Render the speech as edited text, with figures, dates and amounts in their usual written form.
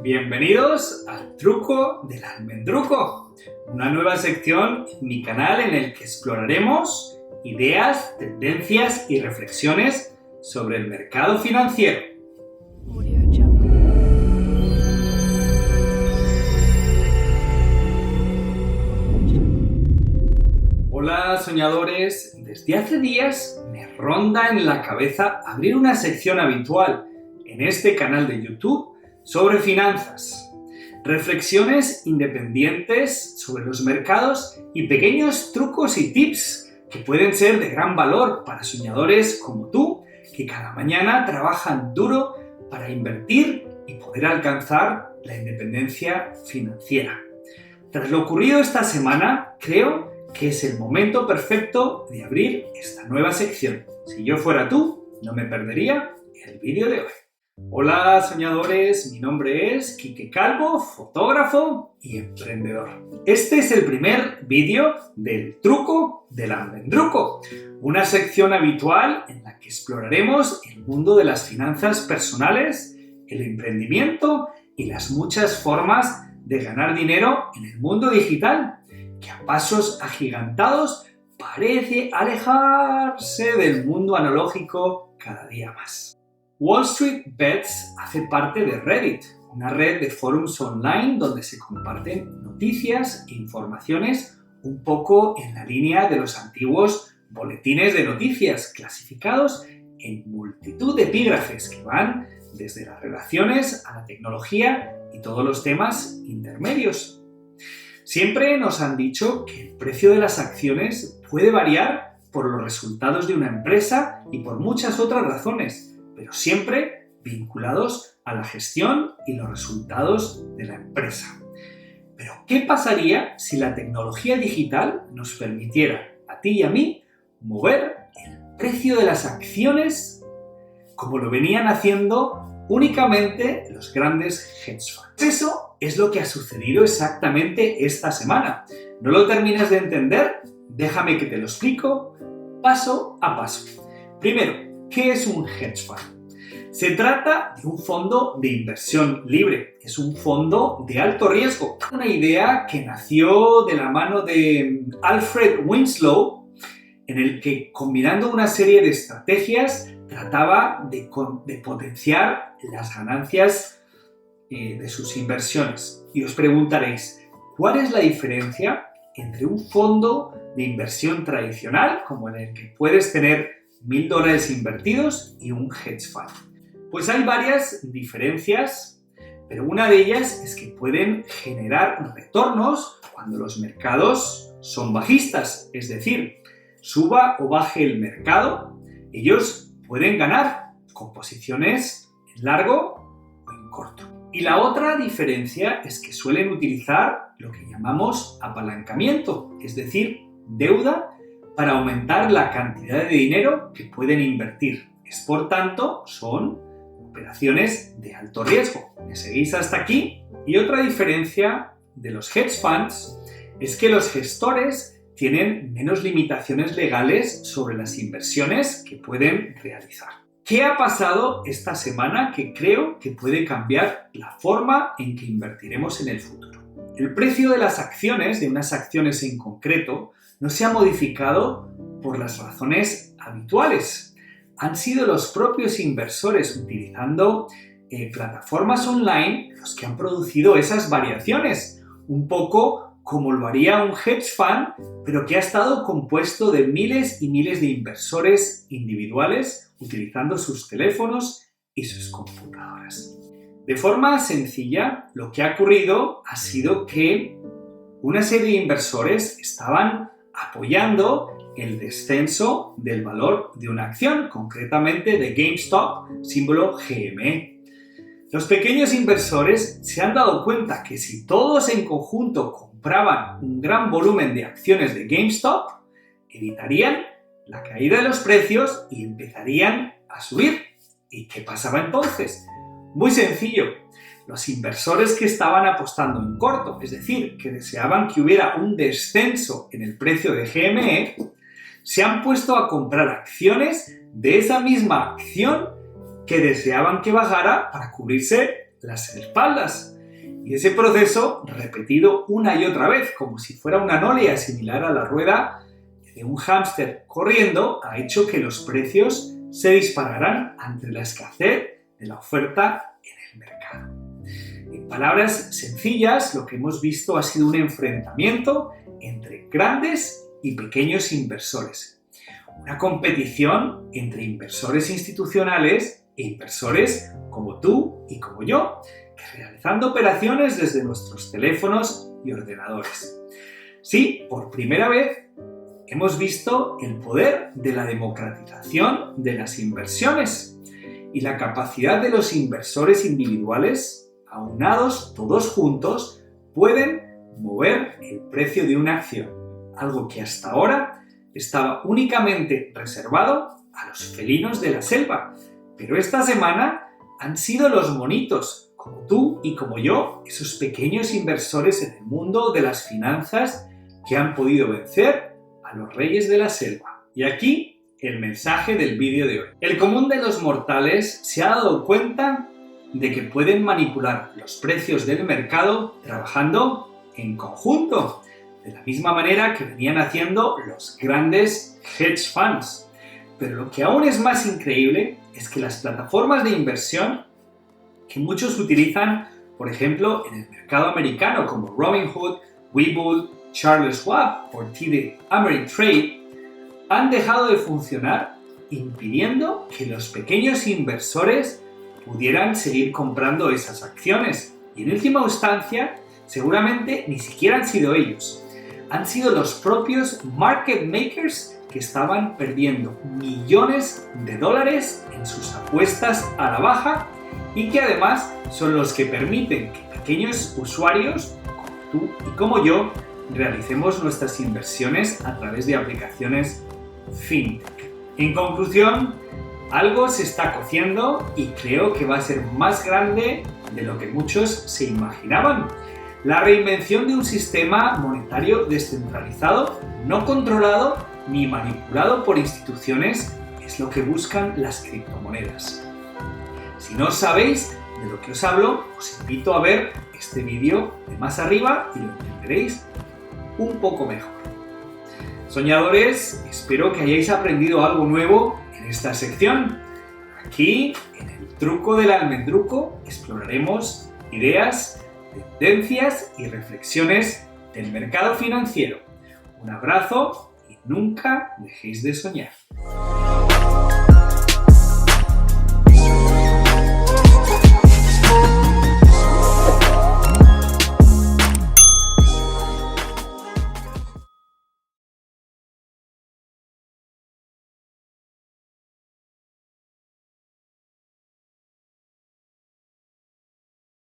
Bienvenidos al Truco del Almendruco, una nueva sección en mi canal en el que exploraremos ideas, tendencias y reflexiones sobre el mercado financiero. Hola soñadores, desde hace días me ronda en la cabeza abrir una sección habitual en este canal de YouTube sobre finanzas, reflexiones independientes sobre los mercados y pequeños trucos y tips que pueden ser de gran valor para soñadores como tú, que cada mañana trabajan duro para invertir y poder alcanzar la independencia financiera. Tras lo ocurrido esta semana, creo que es el momento perfecto de abrir esta nueva sección. Si yo fuera tú, no me perdería el vídeo de hoy. Hola soñadores, mi nombre es Quique Calvo, fotógrafo y emprendedor. Este es el primer vídeo del Truco del Almendruco, una sección habitual en la que exploraremos el mundo de las finanzas personales, el emprendimiento y las muchas formas de ganar dinero en el mundo digital, que a pasos agigantados parece alejarse del mundo analógico cada día más. Wall Street Bets hace parte de Reddit, una red de forums online donde se comparten noticias e informaciones un poco en la línea de los antiguos boletines de noticias clasificados en multitud de epígrafes que van desde las relaciones a la tecnología y todos los temas intermedios. Siempre nos han dicho que el precio de las acciones puede variar por los resultados de una empresa y por muchas otras razones, pero siempre vinculados a la gestión y los resultados de la empresa. Pero, ¿qué pasaría si la tecnología digital nos permitiera, a ti y a mí, mover el precio de las acciones como lo venían haciendo únicamente los grandes hedge funds? Eso es lo que ha sucedido exactamente esta semana. ¿No lo terminas de entender? Déjame que te lo explico paso a paso. Primero, ¿qué es un hedge fund? Se trata de un fondo de inversión libre. Es un fondo de alto riesgo. Una idea que nació de la mano de Alfred Winslow, en el que, combinando una serie de estrategias, trataba de potenciar las ganancias de sus inversiones. Y os preguntaréis, ¿cuál es la diferencia entre un fondo de inversión tradicional, como en el que puedes tener $1.000 invertidos, y un hedge fund? Pues hay varias diferencias, pero una de ellas es que pueden generar retornos cuando los mercados son bajistas, es decir, suba o baje el mercado, ellos pueden ganar con posiciones en largo o en corto. Y la otra diferencia es que suelen utilizar lo que llamamos apalancamiento, es decir, deuda, para aumentar la cantidad de dinero que pueden invertir. Por tanto, son operaciones de alto riesgo. ¿Me seguís hasta aquí? Y otra diferencia de los hedge funds es que los gestores tienen menos limitaciones legales sobre las inversiones que pueden realizar. ¿Qué ha pasado esta semana que creo que puede cambiar la forma en que invertiremos en el futuro? El precio de las acciones, de unas acciones en concreto, no se ha modificado por las razones habituales. Han sido los propios inversores utilizando plataformas online los que han producido esas variaciones, un poco como lo haría un hedge fund, pero que ha estado compuesto de miles y miles de inversores individuales utilizando sus teléfonos y sus computadoras. De forma sencilla, lo que ha ocurrido ha sido que una serie de inversores estaban apoyando el descenso del valor de una acción, concretamente de GameStop, símbolo GME. Los pequeños inversores se han dado cuenta que si todos en conjunto compraban un gran volumen de acciones de GameStop, evitarían la caída de los precios y empezarían a subir. ¿Y qué pasaba entonces? Muy sencillo. Los inversores que estaban apostando en corto, es decir, que deseaban que hubiera un descenso en el precio de GME, se han puesto a comprar acciones de esa misma acción que deseaban que bajara para cubrirse las espaldas. Y ese proceso, repetido una y otra vez, como si fuera una nolia similar a la rueda de un hámster corriendo, ha hecho que los precios se dispararan ante la escasez de la oferta en el mercado. En palabras sencillas, lo que hemos visto ha sido un enfrentamiento entre grandes y pequeños inversores. Una competición entre inversores institucionales e inversores como tú y como yo, que realizando operaciones desde nuestros teléfonos y ordenadores. Sí, por primera vez hemos visto el poder de la democratización de las inversiones y la capacidad de los inversores individuales, aunados todos juntos, pueden mover el precio de una acción, algo que hasta ahora estaba únicamente reservado a los felinos de la selva. Pero esta semana han sido los monitos, como tú y como yo, esos pequeños inversores en el mundo de las finanzas que han podido vencer a los reyes de la selva. Y aquí el mensaje del vídeo de hoy. El común de los mortales se ha dado cuenta de que pueden manipular los precios del mercado trabajando en conjunto, de la misma manera que venían haciendo los grandes hedge funds. Pero lo que aún es más increíble es que las plataformas de inversión que muchos utilizan, por ejemplo, en el mercado americano como Robinhood, Webull, Charles Schwab o TD Ameritrade, han dejado de funcionar, impidiendo que los pequeños inversores pudieran seguir comprando esas acciones. Y en última instancia, seguramente ni siquiera han sido ellos. Han sido los propios market makers que estaban perdiendo millones de dólares en sus apuestas a la baja y que además son los que permiten que pequeños usuarios, como tú y como yo, realicemos nuestras inversiones a través de aplicaciones fintech. En conclusión, algo se está cociendo y creo que va a ser más grande de lo que muchos se imaginaban. La reinvención de un sistema monetario descentralizado, no controlado ni manipulado por instituciones, es lo que buscan las criptomonedas. Si no sabéis de lo que os hablo, os invito a ver este vídeo de más arriba y lo entenderéis un poco mejor. Soñadores, espero que hayáis aprendido algo nuevo en esta sección. Aquí, en el truco del almendruco, exploraremos ideas, tendencias y reflexiones del mercado financiero. Un abrazo y nunca dejéis de soñar.